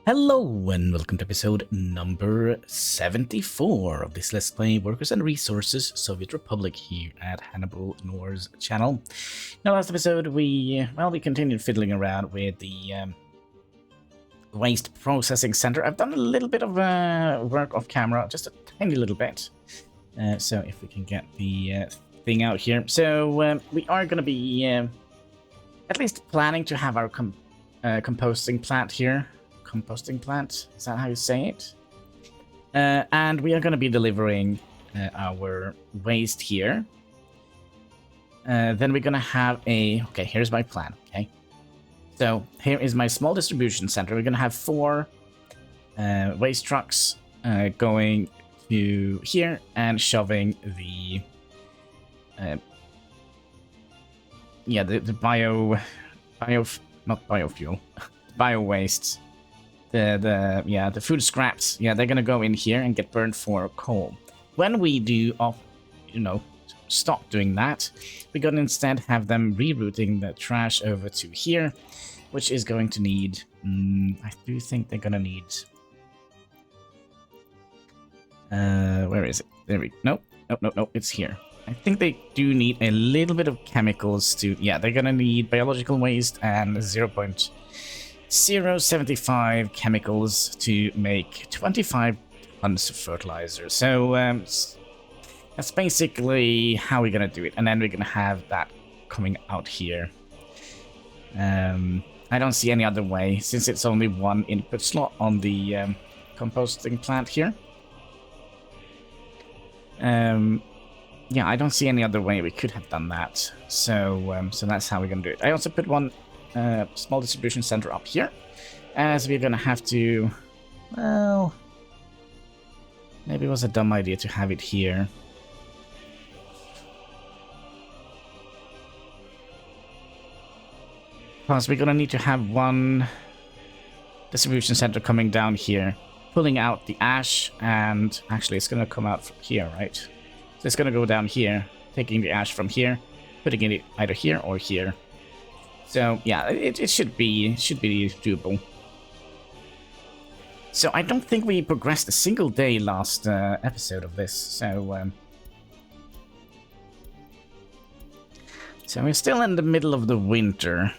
Hello and welcome to episode number 74 of this Let's Play Workers and Resources Soviet Republic here at HanniballNOR's channel. In the last episode we continued fiddling around with the waste processing center. I've done a little bit of work off camera, just a tiny little bit. So if we can get the thing out here. So we are going to be at least planning to have our composting plant here. Composting plant, is that how you say it? And we are going to be delivering our waste here. Then we're going to have okay, here's my plan, okay? So here is my small distribution center. We're going to have 4 waste trucks going to here and shoving the bio wastes. The food scraps, they're gonna go in here and get burned for coal. When we do stop doing that, we're gonna instead have them rerouting the trash over to here, which is going to need, I do think they're gonna need, where is it? There we go. Nope, it's here. I think they do need a little bit of chemicals to, they're gonna need biological waste and 0.075 chemicals to make 25 tons of fertilizer. So that's basically how we're gonna do it, and then we're gonna have that coming out here. I don't see any other way, since it's only one input slot on the composting plant here. I don't see any other way we could have done that. So that's how we're gonna do it. I also put one small distribution center up here, as we're gonna have to, well, maybe it was a dumb idea to have it here. Plus we're gonna need to have one distribution center coming down here, pulling out the ash, and actually it's gonna come out from here, right? So it's gonna go down here, taking the ash from here, putting it either here or here. So yeah, it should be doable. So I don't think we progressed a single day last episode of this. So we're still in the middle of the winter.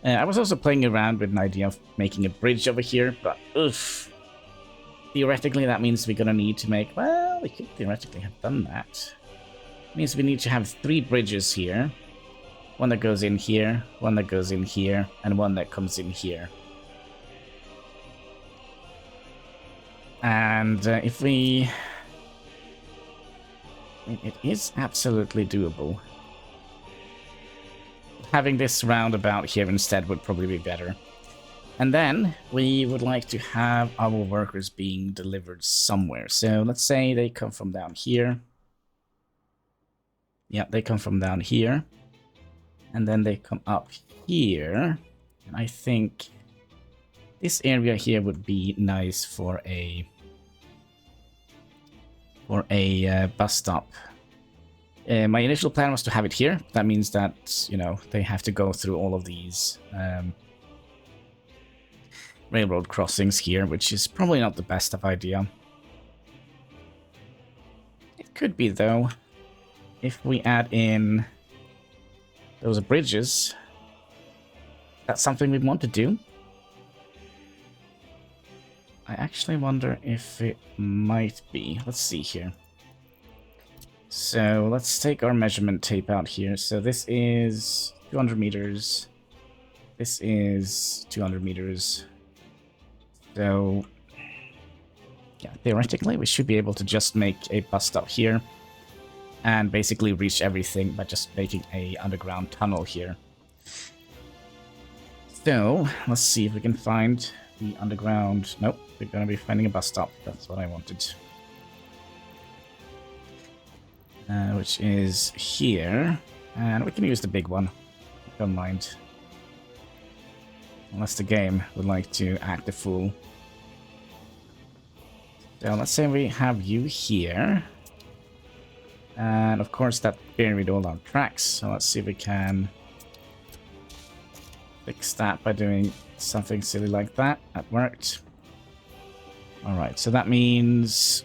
I was also playing around with an idea of making a bridge over here, but theoretically that means we're gonna need to make. Well, we could theoretically have done that. It means we need to have 3 bridges here. One that goes in here, one that goes in here, and one that comes in here. And if we... It is absolutely doable. Having this roundabout here instead would probably be better. And then we would like to have our workers being delivered somewhere. So let's say they come from down here. Yeah, they come from down here. And then they come up here, and I think this area here would be nice for a bus stop. My initial plan was to have it here. That means that, they have to go through all of these railroad crossings here, which is probably not the best of idea. It could be, though, if we add in those bridges. That's something we want to do. I actually wonder if it might be. Let's see here. So let's take our measurement tape out here. So this is 200 meters. This is 200 meters. So yeah, theoretically we should be able to just make a bus stop here and basically reach everything by just making a underground tunnel here. So let's see if we can find the underground. Nope, we're gonna be finding a bus stop. That's what I wanted. Which is here, and we can use the big one. Don't mind, unless the game would like to act a fool. So let's say we have you here. And of course that buried all our tracks, so let's see if we can fix that by doing something silly like that. That worked. Alright, so that means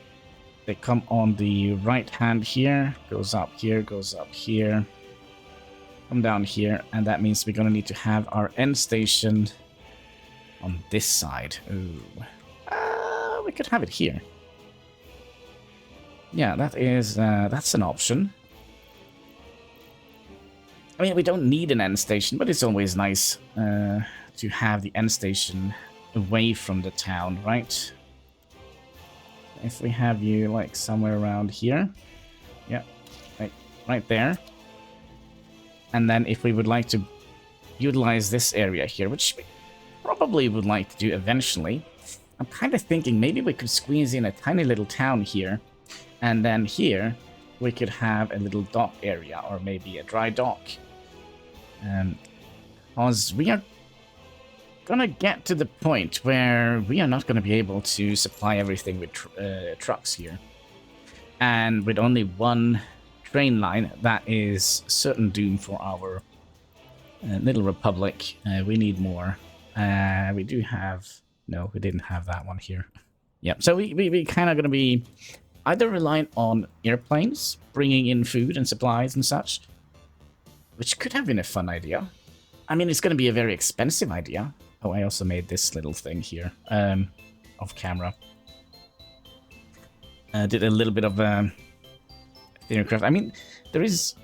they come on the right hand here, goes up here, goes up here, come down here, and that means we're going to need to have our end station on this side. Ooh. We could have it here. Yeah, that's an option. I mean, we don't need an end station, but it's always nice to have the end station away from the town, right? If we have you, like, somewhere around here. Yeah, right there. And then if we would like to utilize this area here, which we probably would like to do eventually, I'm kind of thinking maybe we could squeeze in a tiny little town here, and then here we could have a little dock area, or maybe a dry dock. Because we are gonna get to the point where we are not gonna be able to supply everything with trucks here. And with only one train line, that is certain doom for our little republic. We need more. We do have... No, we didn't have that one here. Yep, so we kind of going to be either reliant on airplanes, bringing in food and supplies and such, which could have been a fun idea. I mean, it's going to be a very expensive idea. Oh, I also made this little thing here, off camera. Did a little bit of aircraft. I mean, there is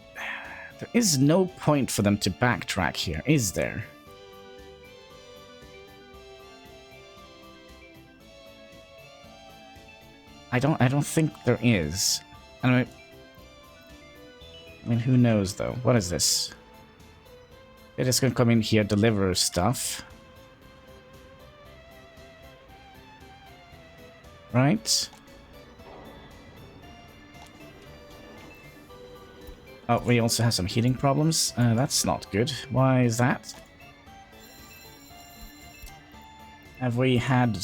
no point for them to backtrack here, is there? I don't think there is. I mean, who knows though? What is this? They're just gonna come in here, deliver stuff. Right? Oh, we also have some heating problems. That's not good. Why is that? Have we had...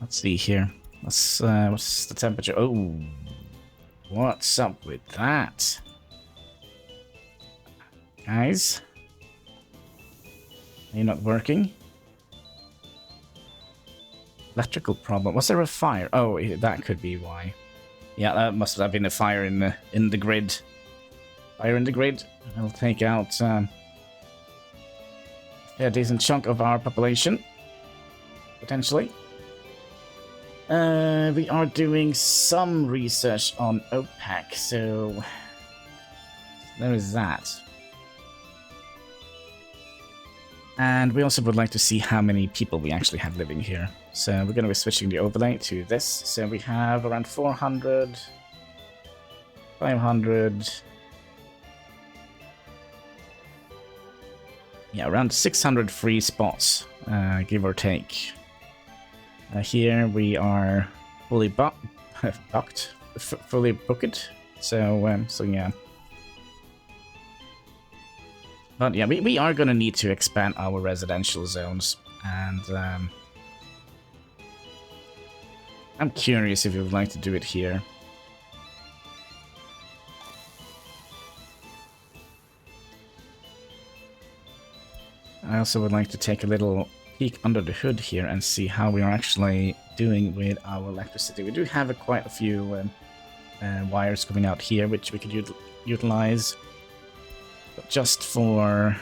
Let's see here. What's the temperature? Oh, what's up with that? Guys? Are you not working? Electrical problem. Was there a fire? Oh, that could be why. Yeah, that must have been a fire in the grid. Fire in the grid. It'll take out a decent chunk of our population. Potentially. We are doing some research on OPEC, so there is that. And we also would like to see how many people we actually have living here. So we're going to be switching the overlay to this. So we have around 400, 500... Yeah, around 600 free spots, give or take. Here we are fully booked, fully booked. So yeah. But yeah, we are gonna need to expand our residential zones, and I'm curious if you would like to do it here. I also would like to take a little peek under the hood here and see how we are actually doing with our electricity. We do have quite a few wires coming out here, which we could utilize. But just for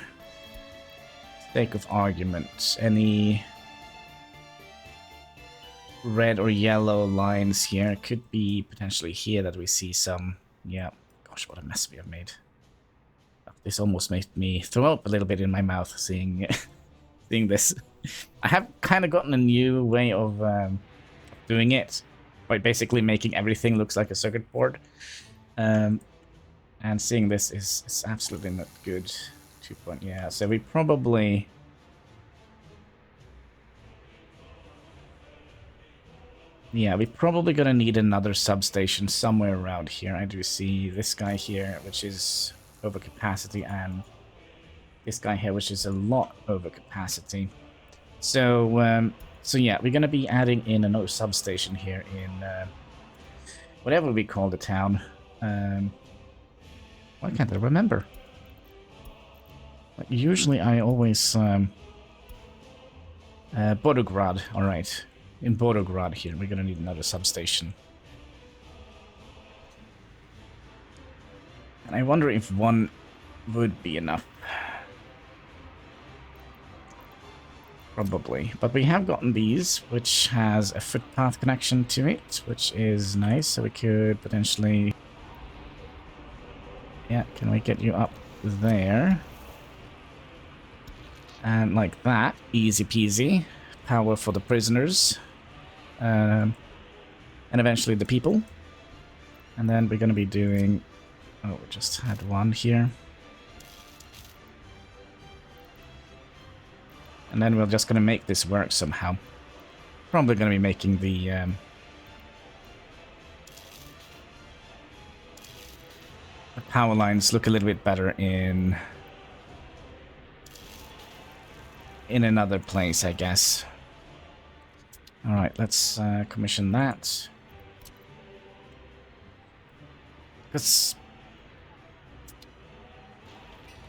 sake of argument, any red or yellow lines here could be potentially here that we see some... Yeah, gosh, what a mess we have made. This almost made me throw up a little bit in my mouth seeing this. I have kind of gotten a new way of doing it, by basically making everything looks like a circuit board. And seeing this is absolutely not good. 2 point, yeah, so we probably... Yeah, we're probably gonna need another substation somewhere around here. I do see this guy here, which is over capacity, and this guy here, which is a lot over capacity. So, so yeah, we're gonna be adding in another substation here in whatever we call the town. Why can't I remember? Like, usually I always... Bodograd, alright. In Bodograd here, we're gonna need another substation. And I wonder if one would be enough. Probably. But we have gotten these, which has a footpath connection to it, which is nice. So we could potentially... Yeah, can we get you up there? And like that. Easy peasy. Power for the prisoners. And eventually the people. And then we're going to be doing... Oh, we just had one here. And then we're just going to make this work somehow. Probably going to be making the power lines look a little bit better in another place, I guess. Alright, let's commission that. Because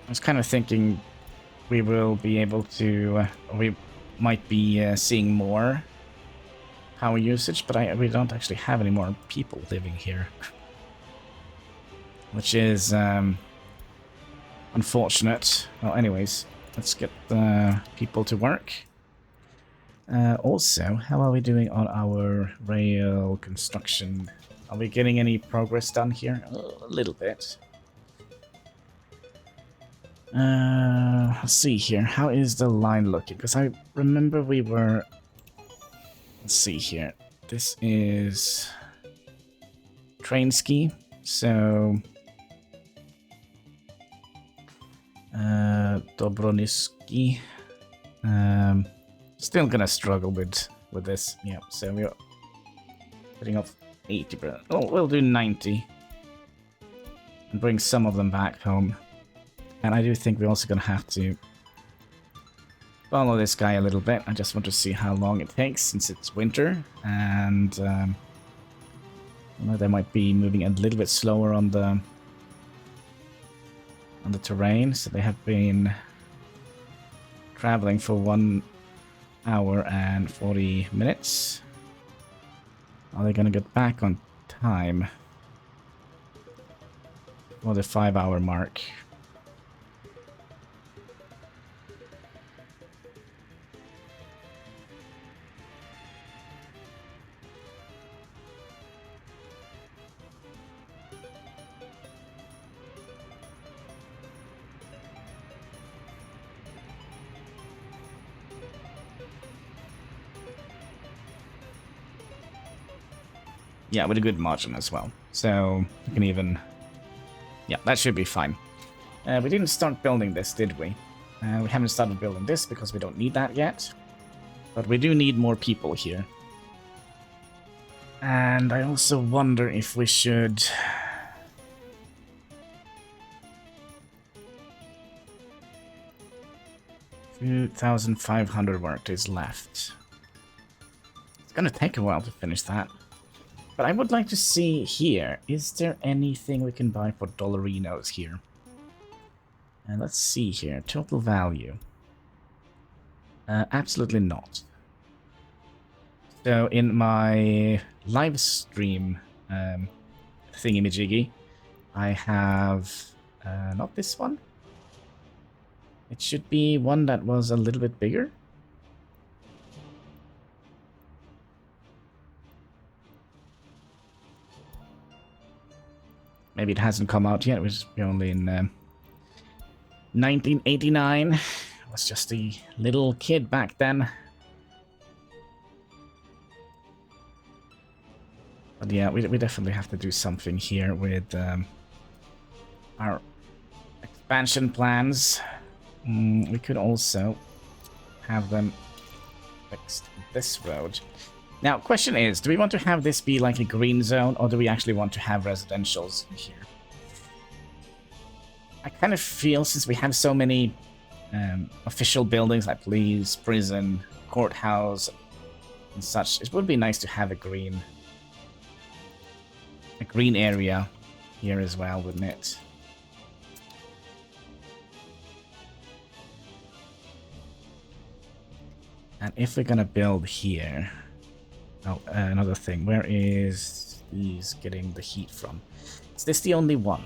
I was kind of thinking we will be able to, we might be seeing more power usage, but we don't actually have any more people living here. Which is unfortunate. Well, anyways, let's get the people to work. Also, how are we doing on our rail construction? Are we getting any progress done here? A little bit. Let's see here. How is the line looking? Because I remember we were... Let's see here. This is... train ski. So... Dobroniski. Still gonna struggle with this. Yeah, so we're putting off 80%. Oh, we'll do 90. And bring some of them back home. And I do think we're also gonna have to follow this guy a little bit. I just want to see how long it takes since it's winter. And you know, they might be moving a little bit slower on the terrain, so they have been traveling for 1 hour and 40 minutes. Are they gonna get back on time for the 5-hour mark? Yeah, with a good margin as well. So, we can even... Yeah, that should be fine. We didn't start building this, did we? We haven't started building this because we don't need that yet. But we do need more people here. And I also wonder if we should... 2,500 workers left. It's gonna take a while to finish that. But I would like to see here, is there anything we can buy for dollarinos here? And let's see here, total value. Absolutely not. So in my live stream thingy-majiggy, I have not this one. It should be one that was a little bit bigger. Maybe it hasn't come out yet. It was only in 1989. I was just a little kid back then. But yeah, we definitely have to do something here with our expansion plans. We could also have them fixed this road. Now, question is, do we want to have this be like a green zone, or do we actually want to have residentials here? I kind of feel, since we have so many official buildings like police, prison, courthouse, and such, it would be nice to have a green area here as well, wouldn't it? And if we're gonna build here... Oh, another thing. Where is these getting the heat from? Is this the only one?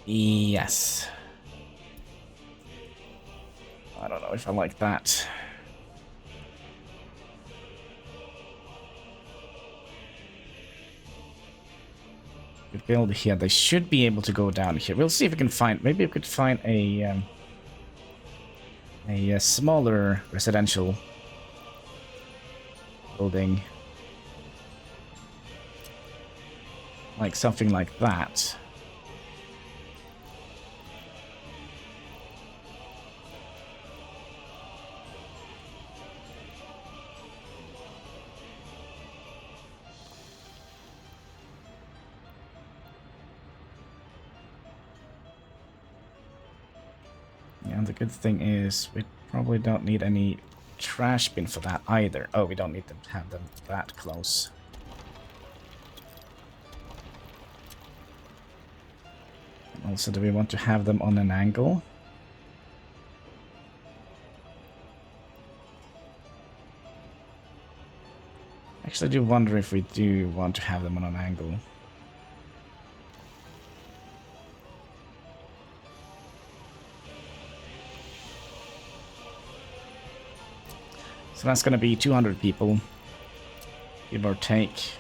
Yes. I don't know if I like that. We build here. They should be able to go down here. We'll see if we can find... Maybe we could find a smaller residential building. Like something like that. And the good thing is we probably don't need any trash bin for that either. Oh, we don't need to have them that close. And also, do we want to have them on an angle? Actually, I do wonder if we do want to have them on an angle. So that's going to be 200 people, give or take.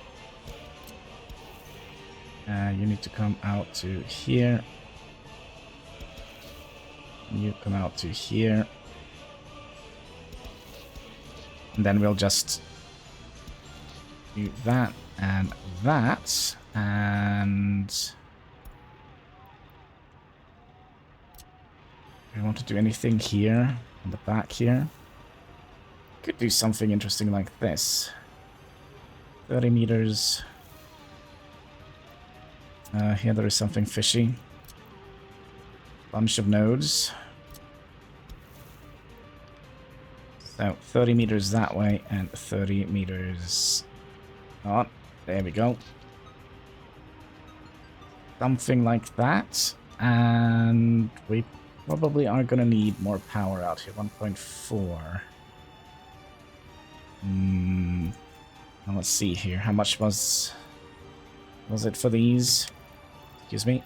You need to come out to here. You come out to here. And then we'll just do that and that. And we want to do anything here on the back here. Could do something interesting like this. 30 meters. Here there is something fishy. Bunch of nodes. So 30 meters that way and 30 meters on. There we go. Something like that. And we probably are going to need more power out here. 1.4. Now let's see here. How much was it for these? Excuse me.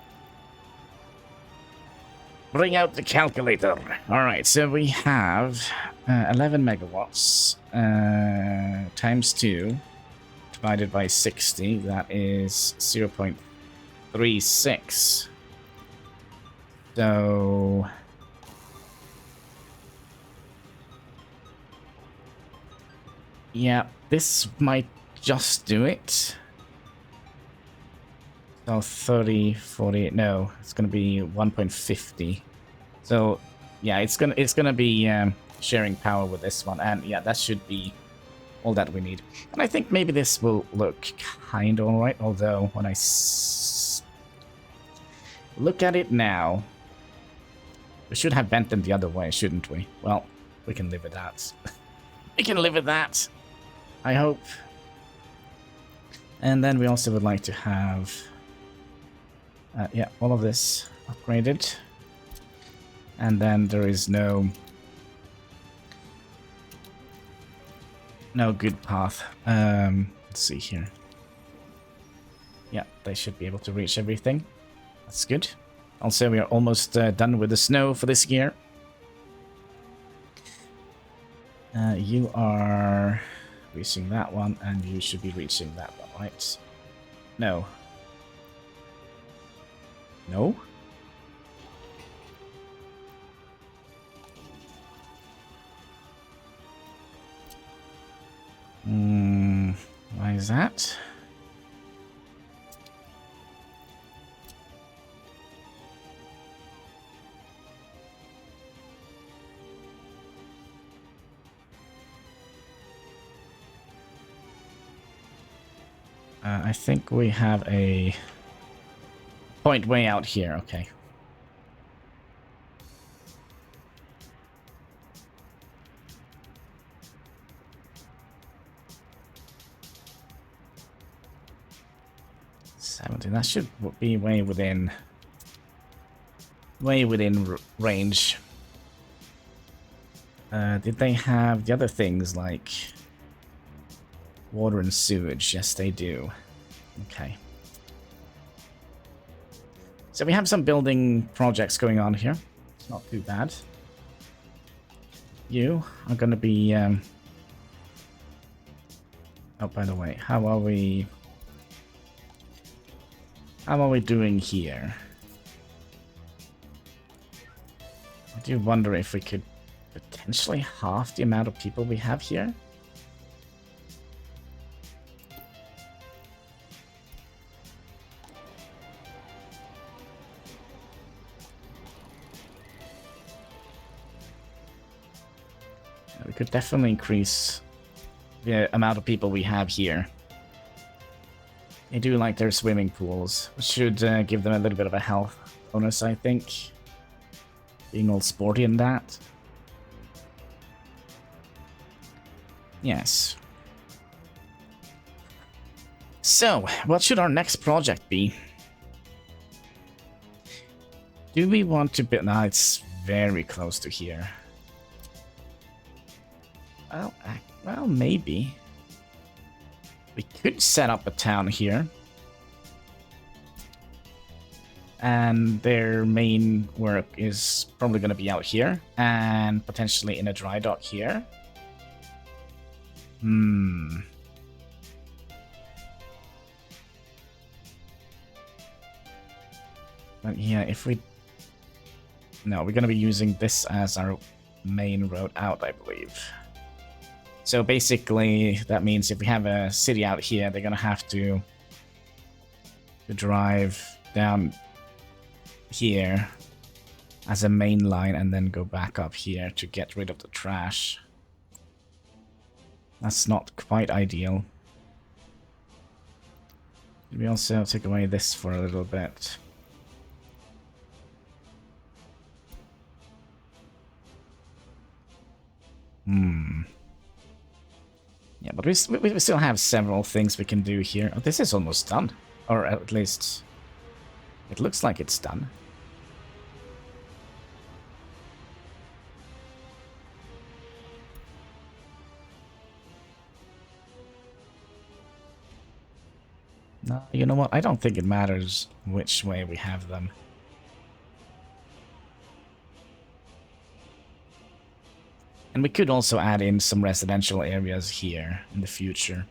Bring out the calculator. All right, so we have 11 megawatts times 2 divided by 60. That is 0.36. So yeah, this might just do it. So 30, 40, no, it's gonna be 1.50. So yeah, it's gonna be sharing power with this one, and yeah, that should be all that we need. And I think maybe this will look kind of alright, although when I look at it now, we should have bent them the other way, shouldn't we? Well, we can live with that. We can live with that, I hope. And then we also would like to have yeah, all of this upgraded. And then there is no good path. Let's see here. Yeah, they should be able to reach everything. That's good. Also, we are almost done with the snow for this year. You are reaching that one, and you should be reaching that one, right? No. No? Why is that? I think we have a point way out here, okay. That should be way within range. Did they have the other things like water and sewage? Yes, they do. Okay. So we have some building projects going on here. It's not too bad. You are going to be... Oh, by the way, how are we doing here? I do wonder if we could potentially half the amount of people we have here. We could definitely increase the amount of people we have here. They do like their swimming pools. Should give them a little bit of a health bonus, I think. Being all sporty in that. Yes. So, what should our next project be? Do we want to build... Nah, it's very close to here. Well, maybe. We could set up a town here. And their main work is probably going to be out here. And potentially in a dry dock here. But yeah, if we... No, we're going to be using this as our main road out, I believe. So basically, that means if we have a city out here, they're going to have to drive down here as a main line and then go back up here to get rid of the trash. That's not quite ideal. We also take away this for a little bit. Yeah, but we still have several things we can do here. Oh, this is almost done. Or at least, it looks like it's done. No, you know what? I don't think it matters which way we have them. And we could also add in some residential areas here in the future.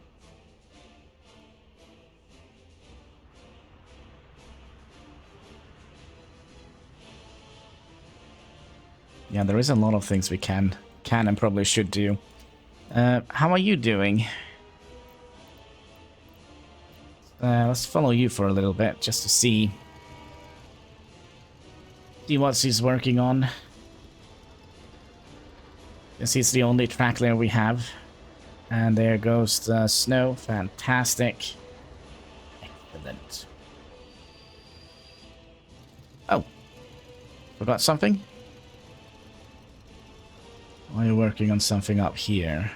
Yeah, there is a lot of things we can and probably should do. How are you doing? Let's follow you for a little bit just to see what he's working on. This is the only track layer we have. And there goes the snow. Fantastic. Excellent. Oh. Forgot something? Are you working on something up here?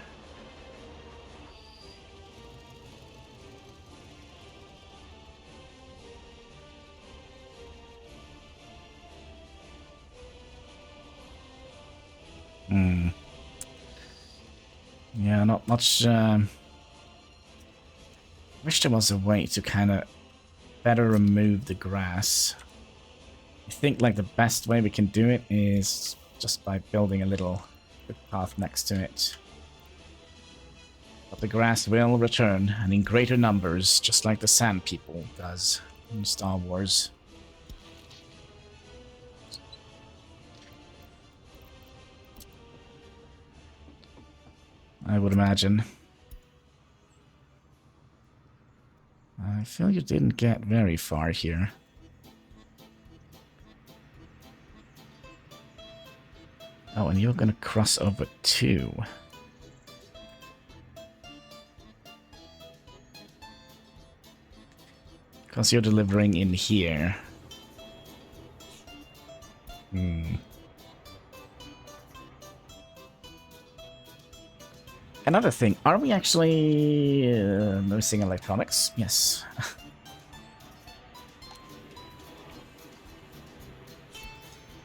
Yeah, not much. Wish there was a way to kind of better remove the grass. I think like the best way we can do it is just by building a little path next to it. But the grass will return, and in greater numbers, just like the Sand People does in Star Wars. I would imagine. I feel you didn't get very far here. Oh, and you're gonna cross over too. Because you're delivering in here. Another thing, are we actually noticing electronics? Yes.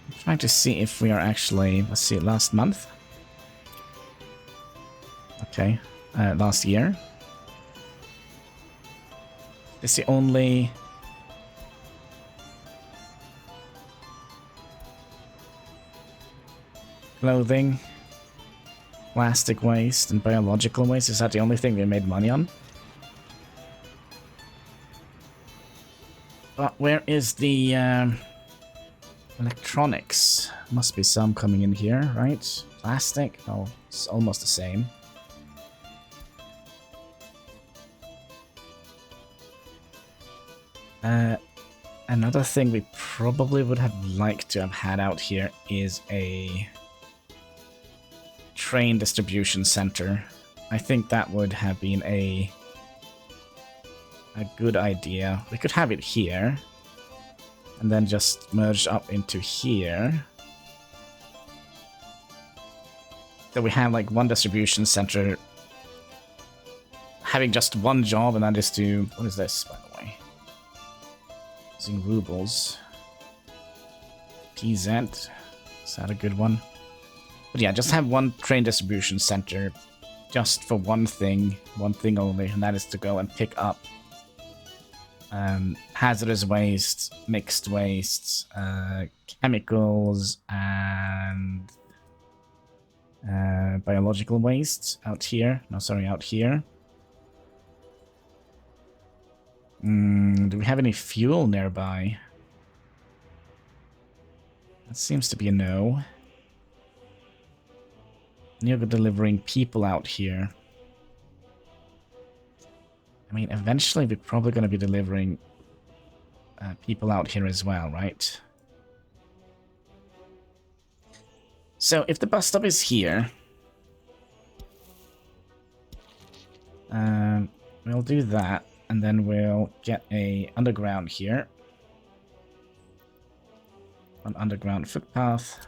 I'm trying to see if we are actually, let's see, last month. Okay, last year. It's the only... clothing, plastic waste, and biological waste. Is that the only thing we made money on? But where is the electronics? Must be some coming in here, right? Plastic? Oh, it's almost the same. Another thing we probably would have liked to have had out here is a train distribution center. I think that would have been a good idea. We could have it here and then just merge up into here. So we have like one distribution center having just one job, and that is to... What is this, by the way? Using rubles. PZ. Is that a good one? But yeah, just have one train distribution center just for one thing only, and that is to go and pick up hazardous waste, mixed wastes, chemicals, and biological waste out here. No, sorry, out here. Do we have any fuel nearby? That seems to be a no. You're delivering people out here. I mean, eventually we're probably going to be delivering people out here as well, right? So if the bus stop is here, we'll do that, and then we'll get a underground here. An underground footpath.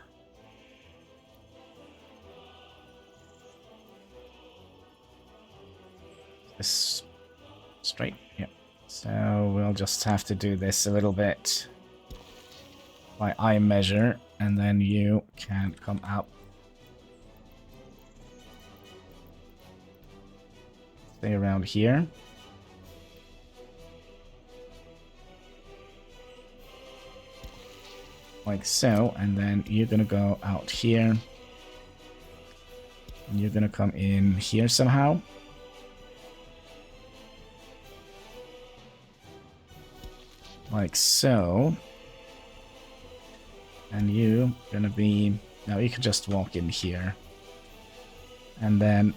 This straight? Yeah. So we'll just have to do this a little bit by eye measure, and then you can come out. Stay around here. Like so, and then you're gonna go out here. And you're gonna come in here somehow. Like so. And you gonna be... Now you can just walk in here. And then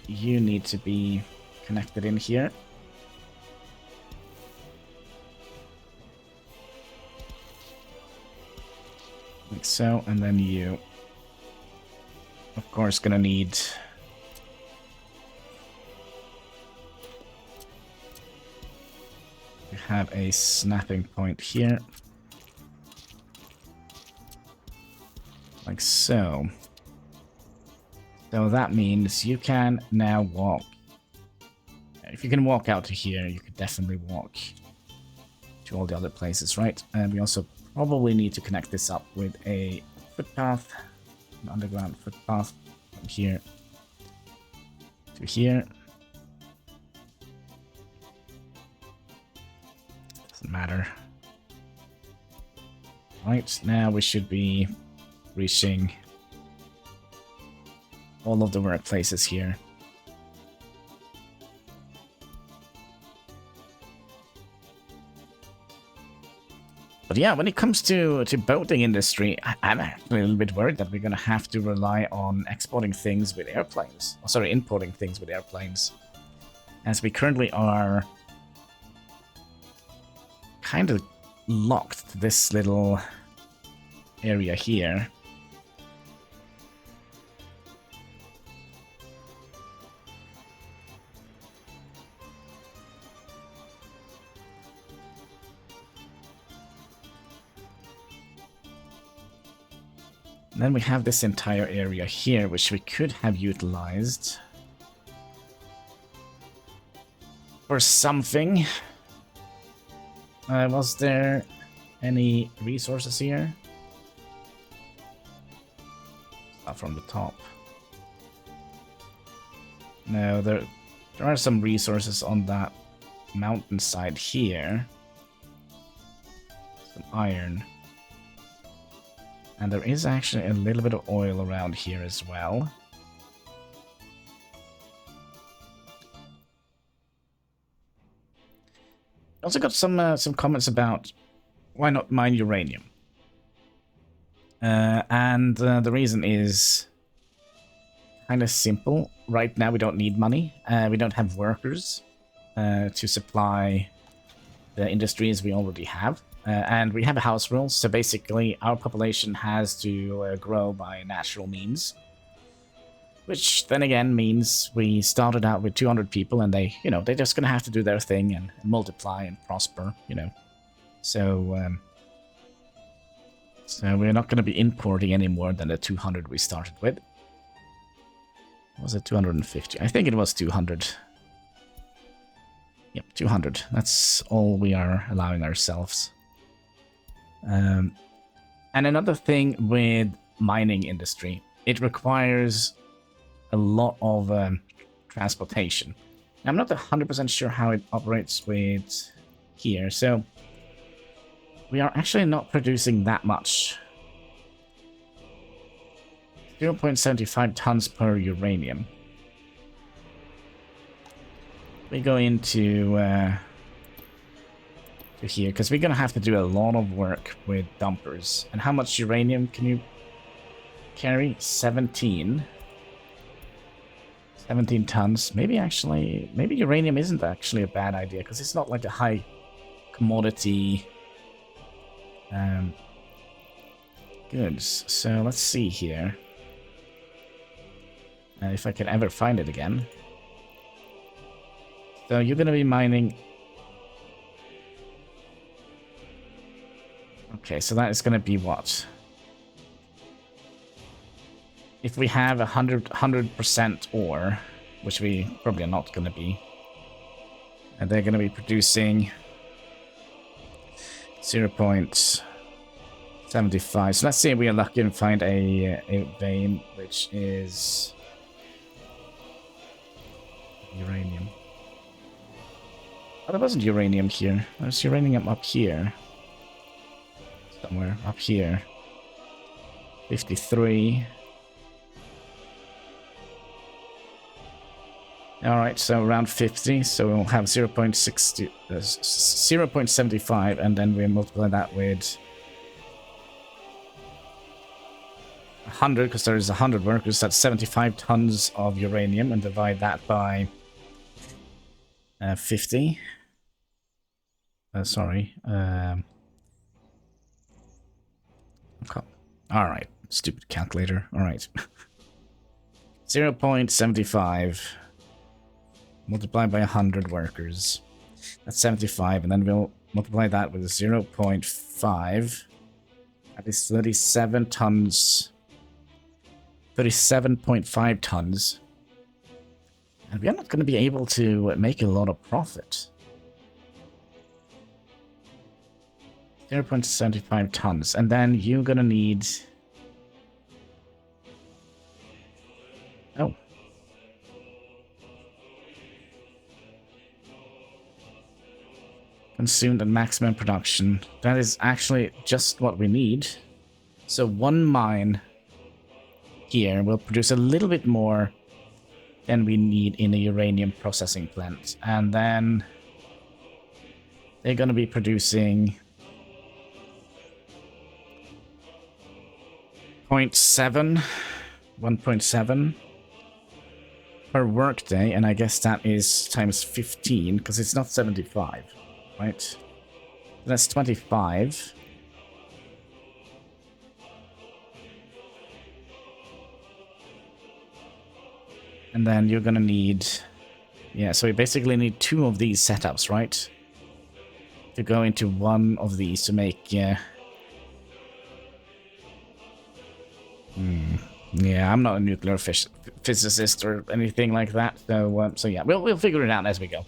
you need to be connected in here. Like so, and then you, of course, gonna need to have a snapping point here. Like so. So that means you can now walk. If you can walk out to here, you could definitely walk to all the other places, right? And we also probably need to connect this up with a footpath, an underground footpath from here to here. Doesn't matter. Right, now we should be reaching all of the workplaces here. But yeah, when it comes to boating industry, I'm actually a little bit worried that we're going to have to rely on exporting things with airplanes. Oh, sorry, importing things with airplanes. As we currently are kind of locked to this little area here. And then we have this entire area here, which we could have utilized for something. Was there any resources here? Not from the top. No, there are some resources on that mountainside here. Some iron. And there is actually a little bit of oil around here as well. Also got some comments about why not mine uranium. And the reason is kind of simple. Right now we don't need money. We don't have workers to supply the industries we already have. And we have a house rule, so basically our population has to grow by natural means. Which then again means we started out with 200 people and they, you know, they're just gonna have to do their thing and multiply and prosper, you know. So, so we're not gonna be importing any more than the 200 we started with. Was it 250? I think it was 200. Yep, 200. That's all we are allowing ourselves. And another thing with mining industry, it requires a lot of transportation. Now, I'm not 100% sure how it operates with here, so we are actually not producing that much. 0.75 tons per uranium. We go into to here, because we're going to have to do a lot of work with dumpers. And how much uranium can you carry? 17. 17 tons. Maybe uranium isn't actually a bad idea, because it's not like a high commodity goods. So let's see here. If I can ever find it again. So you're going to be mining... Okay, so that is going to be what? If we have 100% ore, which we probably are not going to be, and they're going to be producing 0.75. So let's say we are lucky and find a vein which is uranium. Oh, there wasn't uranium here. There's uranium up here. Somewhere up here. 53. Alright, so around 50. So we'll have 0.60, 0.75, and then we multiply that with 100, because there's 100 workers. That's 75 tons of uranium, and divide that by 50. Sorry. Okay. Alright, stupid calculator. Alright. 0.75 multiplied by 100 workers. That's 75, and then we'll multiply that with 0.5. That is 37 tons. 37.5 tons. And we are not going to be able to make a lot of profit. 0.75 tons. And then you're going to need... Oh. Consumed at maximum production. That is actually just what we need. So one mine here will produce a little bit more than we need in a uranium processing plant. And then they're going to be producing 1.7 per workday, and I guess that is times 15, because it's not 75, right? That's 25. And then you're gonna need... Yeah, so you basically need 2 of these setups, right? To go into one of these to make... Yeah, I'm not a nuclear physicist or anything like that, so so yeah, we'll figure it out as we go.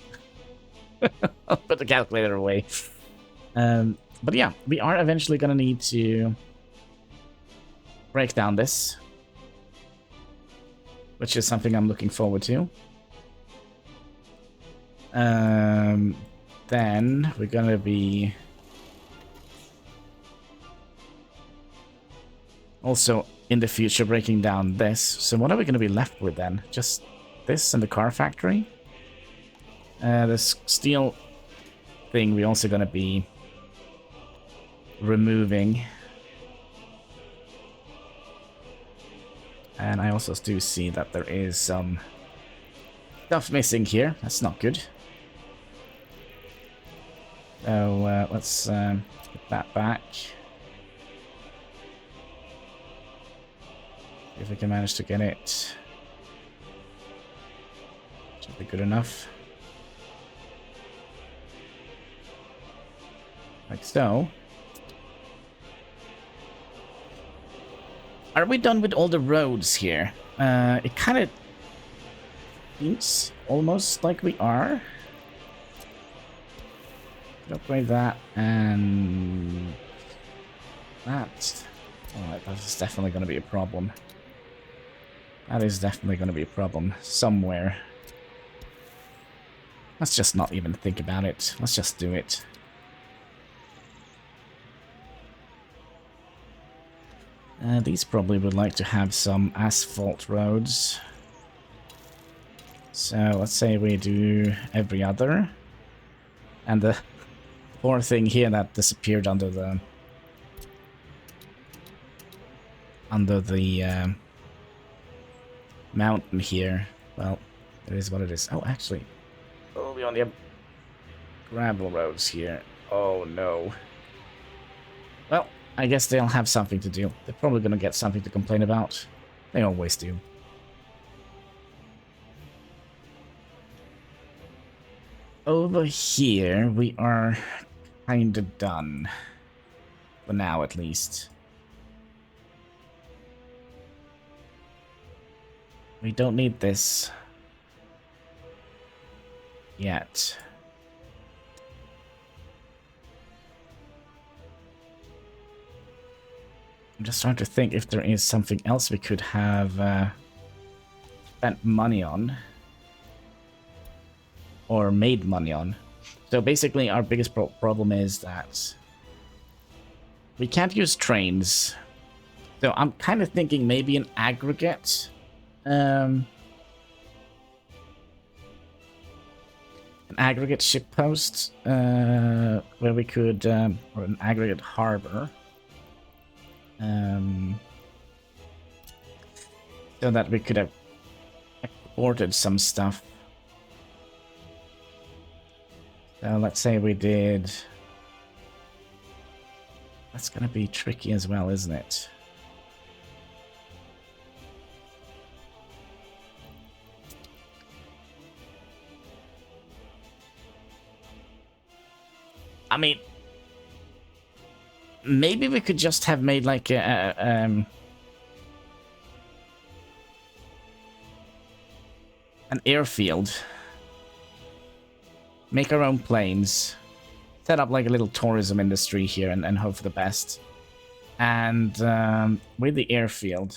I'll put the calculator away. But yeah, we are eventually gonna need to break down this, which is something I'm looking forward to. Then we're gonna be also in the future breaking down this. So what are we gonna be left with then? Just this and the car factory? This steel thing we're also gonna be removing. And I also do see that there is some stuff missing here. That's not good. So let's get that back. If we can manage to get it. Should be good enough. Like so. Are we done with all the roads here? It kind of seems almost like we are. Upgrade that and that. Alright, that is definitely going to be a problem. That is definitely going to be a problem somewhere. Let's just not even think about it. Let's just do it. These probably would like to have some asphalt roads. So let's say we do every other. And the poor thing here that disappeared under the mountain here. Well, it is what it is. Oh, actually, we'll be on the gravel roads here. Oh no. Well, I guess they'll have something to do. They're probably gonna get something to complain about. They always do. Over here, we are kinda done. For now, at least. We don't need this yet. I'm just trying to think if there is something else we could have spent money on. Or made money on. So basically our biggest problem is that we can't use trains. So I'm kind of thinking maybe an aggregate. An aggregate ship post where we could, or an aggregate harbor. So that we could have exported some stuff. So let's say we did... That's gonna be tricky as well, isn't it? I mean... Maybe we could just have made like an airfield. Make our own planes. Set up like a little tourism industry here and hope for the best. And with the airfield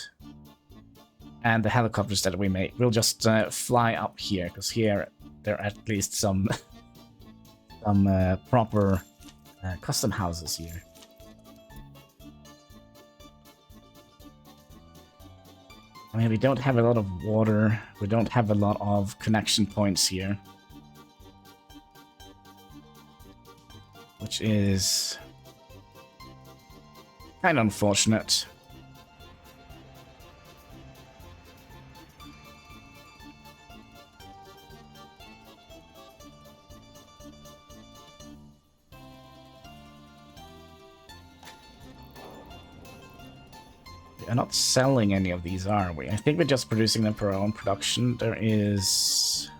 and the helicopters that we make, we'll just fly up here, because here there are at least some proper custom houses here. I mean, we don't have a lot of water. We don't have a lot of connection points here. Which is kind of unfortunate. We're not selling any of these, are we? I think we're just producing them for our own production. There is...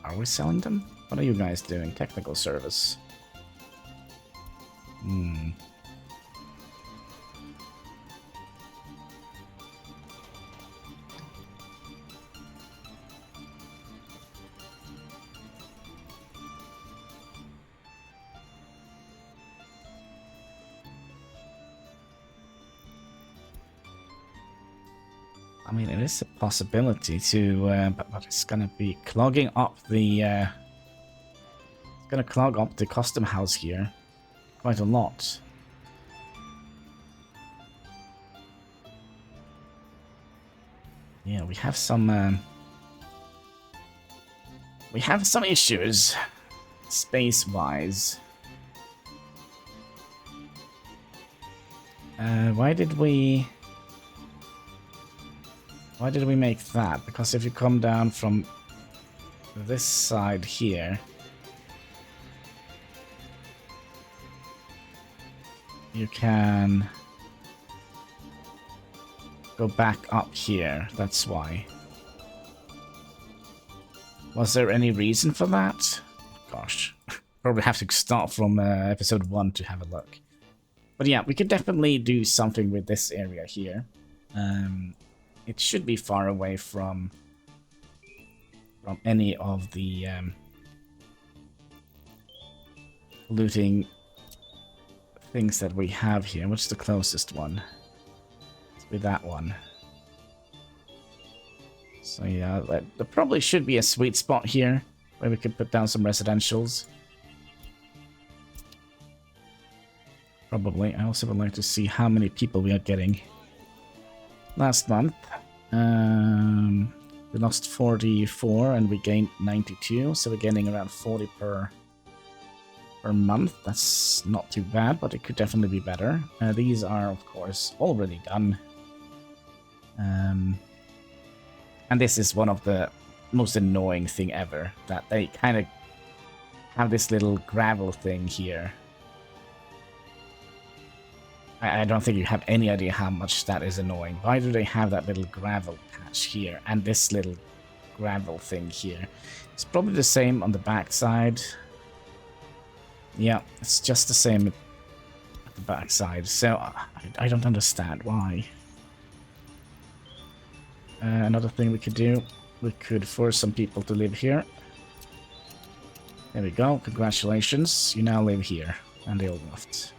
Are we selling them? What are you guys doing? Technical service. I mean, it is a possibility to, but it's gonna be clogging up the, it's gonna clog up the custom house here quite a lot. Yeah, we have some issues, space-wise. Why did we make that? Because if you come down from this side here, you can go back up here. That's why. Was there any reason for that? Gosh, probably have to start from episode 1 to have a look. But yeah, we could definitely do something with this area here. It should be far away from any of the looting things that we have here. What's the closest one? It's with that one. So yeah, there probably should be a sweet spot here where we could put down some residentials. Probably. I also would like to see how many people we are getting. Last month, we lost 44 and we gained 92, so we're gaining around 40 per month. That's not too bad, but it could definitely be better. These are, of course, already done. And this is one of the most annoying thing ever, that they kind of have this little gravel thing here. I don't think you have any idea how much that is annoying. Why do they have that little gravel patch here and this little gravel thing here? It's probably the same on the back side. Yeah, it's just the same at the back side. So I don't understand why. Another thing we could do, we could force some people to live here. There we go. Congratulations. You now live here. And they all left.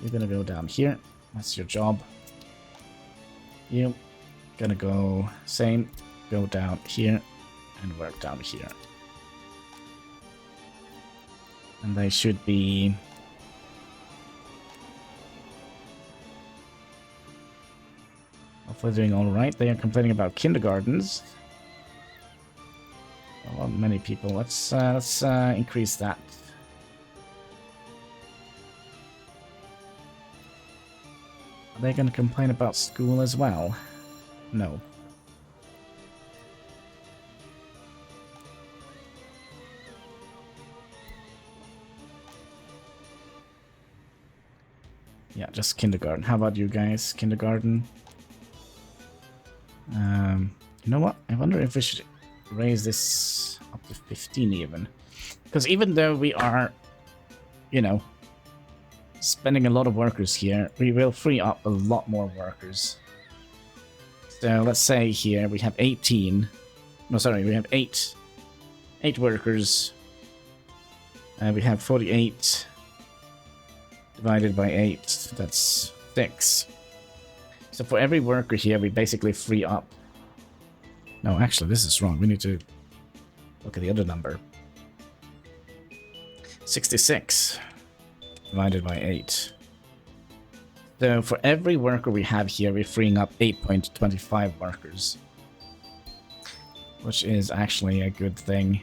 You're gonna go down here. That's your job. You gonna go same. Go down here and work down here. And they should be hopefully doing all right. They are complaining about kindergartens. Well, many people. Let's increase that. Are they going to complain about school as well? No. Yeah, just kindergarten. How about you guys? Kindergarten? You know what? I wonder if we should raise this up to 15 even. Because even though we are, you know, spending a lot of workers here, we will free up a lot more workers. So let's say here we have 18. No, sorry, we have 8 workers. We have 48 divided by 8. That's 6. So for every worker here, we basically free up. No, actually, this is wrong. We need to look at the other number. 66. Divided by 8. So for every worker we have here, we're freeing up 8.25 workers. Which is actually a good thing.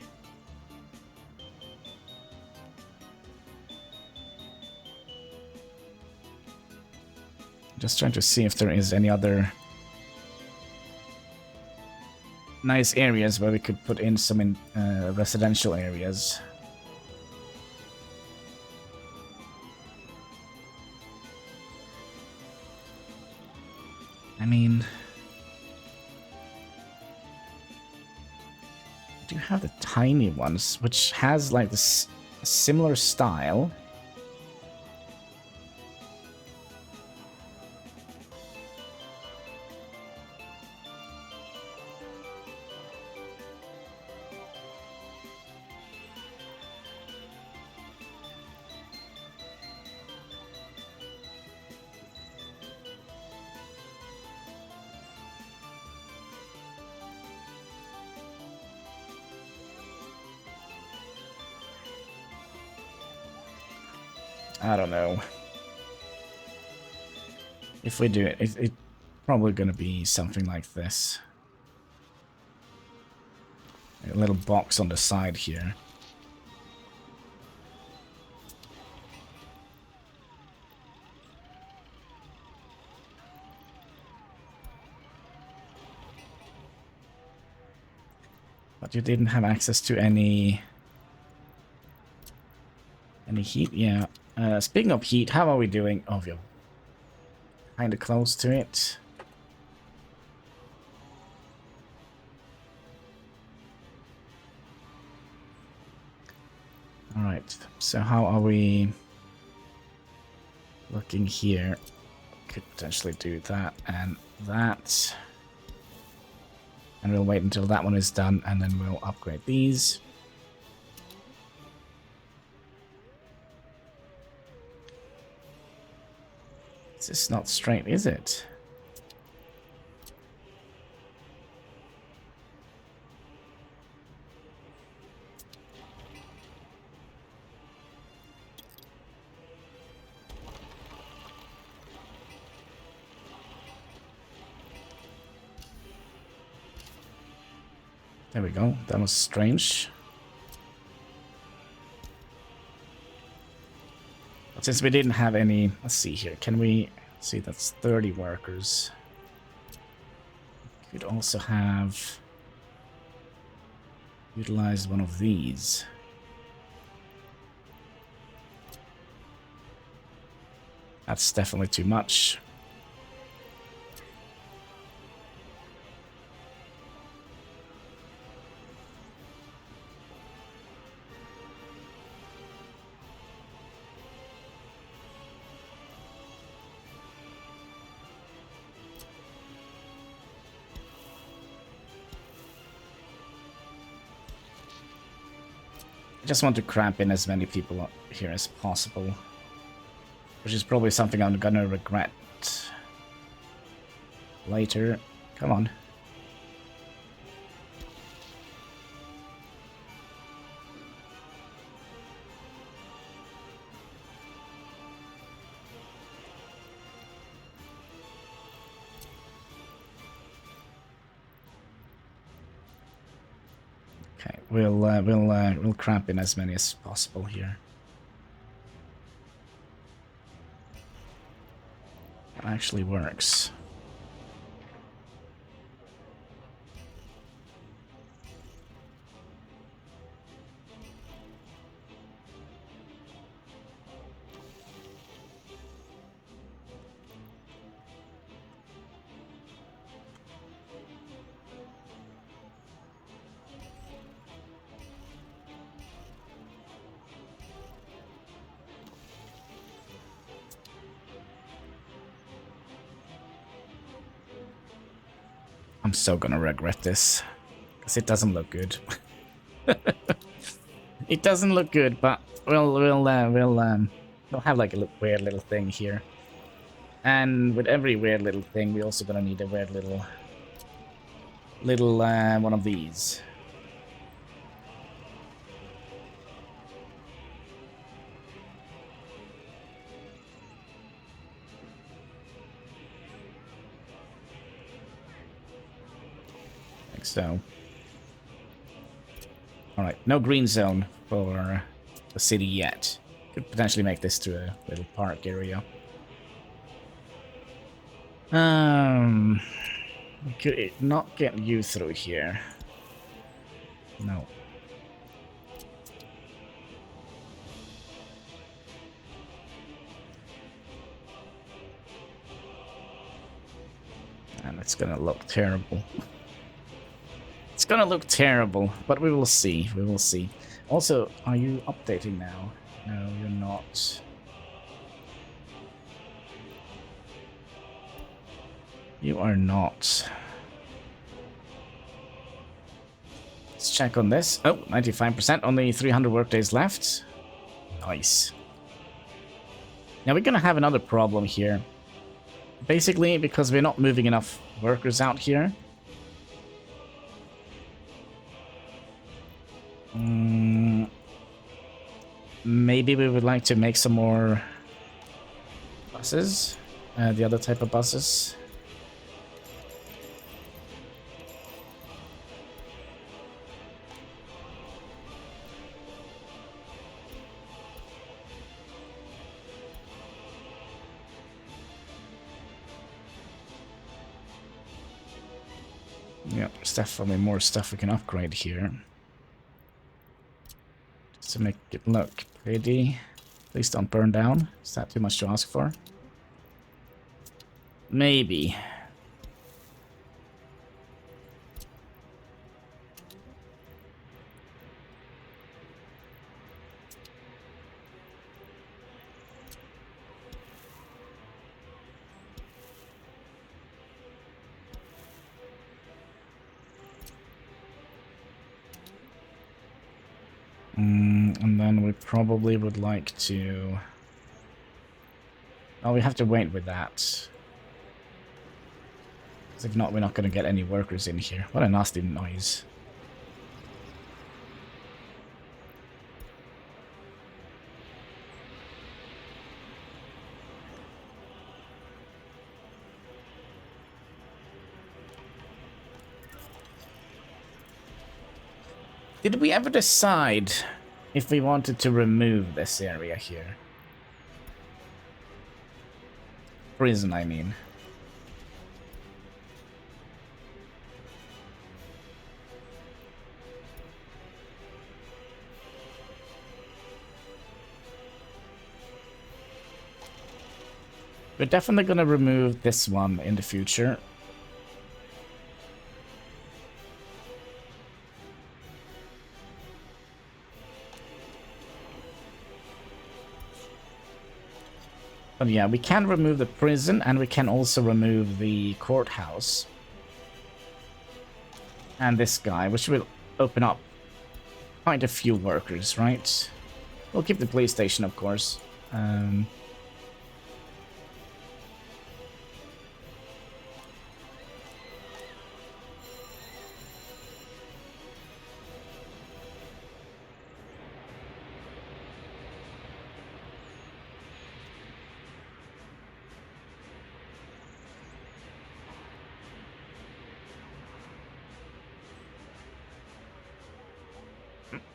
Just trying to see if there is any other nice areas where we could put in some residential areas. I mean, I do have the tiny ones, which has like this similar style. I don't know. If we do it, it's probably gonna be something like this. A little box on the side here. But you didn't have access to any heat? Yeah. Speaking of heat, how are we doing? Oh, we're kind of close to it. Alright, so how are we looking here? Could potentially do that and that. And we'll wait until that one is done, and then we'll upgrade these. It's just not straight, is it? There we go. That was strange. But since we didn't have any... Let's see here. Can we... see, that's 30 workers. Could also have... utilized one of these. That's definitely too much. I just want to cramp in as many people here as possible. Which is probably something I'm gonna regret later. Come on. Okay, we'll cramp in as many as possible here. That actually works. I'm so gonna regret this, because it doesn't look good. It doesn't look good, but we'll have like a weird little thing here. And with every weird little thing, we're also gonna need a weird little one of these. So, all right, no green zone for the city yet. Could potentially make this to a little park area. Could it not get you through here? No. And it's gonna look terrible. It's gonna look terrible, but we will see. We will see. Also, are you updating now? No, you're not. You are not. Let's check on this. Oh, 95%. Only 300 workdays left. Nice. Now we're gonna have another problem here. Basically, because we're not moving enough workers out here. Maybe we would like to make some more buses, the other type of buses. Yeah, there's definitely more stuff we can upgrade here. Just to make it look pretty. Please don't burn down. Is that too much to ask for? Maybe. And then we probably would like to... Oh, we have to wait with that. Because if not, we're not going to get any workers in here. What a nasty noise. Did we ever decide if we wanted to remove this area here? Prison, I mean. We're definitely going to remove this one in the future. But yeah, we can remove the prison, and we can also remove the courthouse. And this guy, which will open up quite a few workers, right? We'll keep the police station, of course.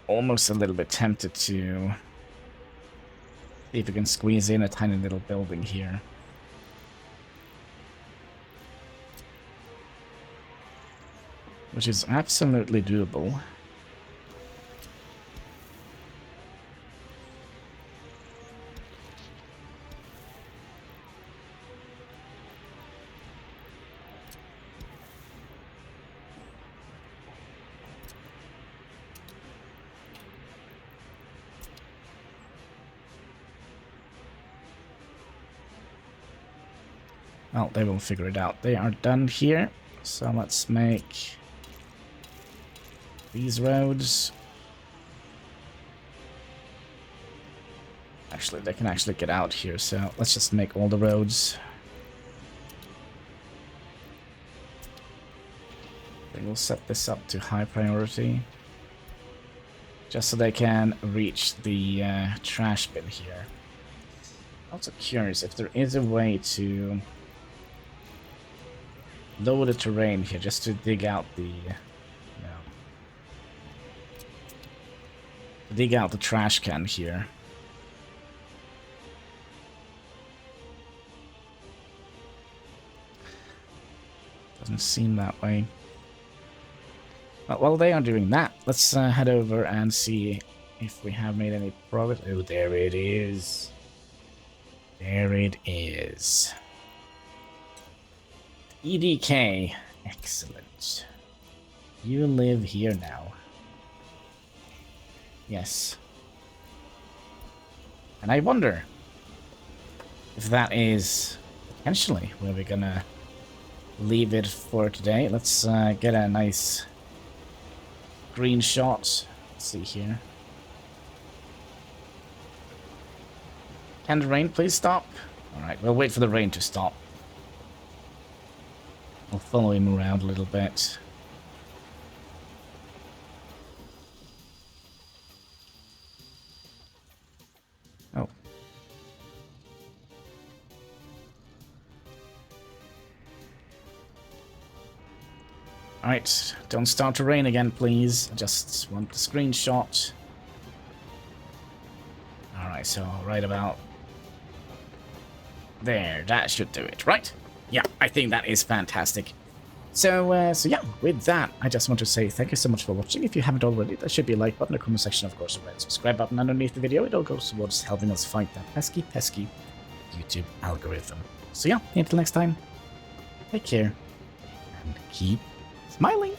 Almost a little bit tempted to see if we can squeeze in a tiny little building here. Which is absolutely doable. Well, they will figure it out. They are done here. So let's make these roads. Actually, they can actually get out here, so let's just make all the roads. We will set this up to high priority. Just so they can reach the trash bin here. Also curious if there is a way to lower the terrain here just to dig out the dig out the trash can here. Doesn't seem that way. But while they are doing that, let's head over and see if we have made any progress. Oh, there it is. There it is. EDK. Excellent. You live here now. Yes. And I wonder if that is potentially where we're gonna leave it for today. Let's get a nice green shot. Let's see here. Can the rain please stop? Alright, we'll wait for the rain to stop. I'll follow him around a little bit. Oh. Alright, don't start to rain again, please. I just want the screenshot. Alright, so right about there. That should do it, right? Yeah, I think that is fantastic. So yeah, with that, I just want to say thank you so much for watching. If you haven't already, there should be a like button, a comment section, of course, a red subscribe button underneath the video. It all goes towards helping us fight that pesky YouTube algorithm. So yeah, until next time, take care, and keep smiling.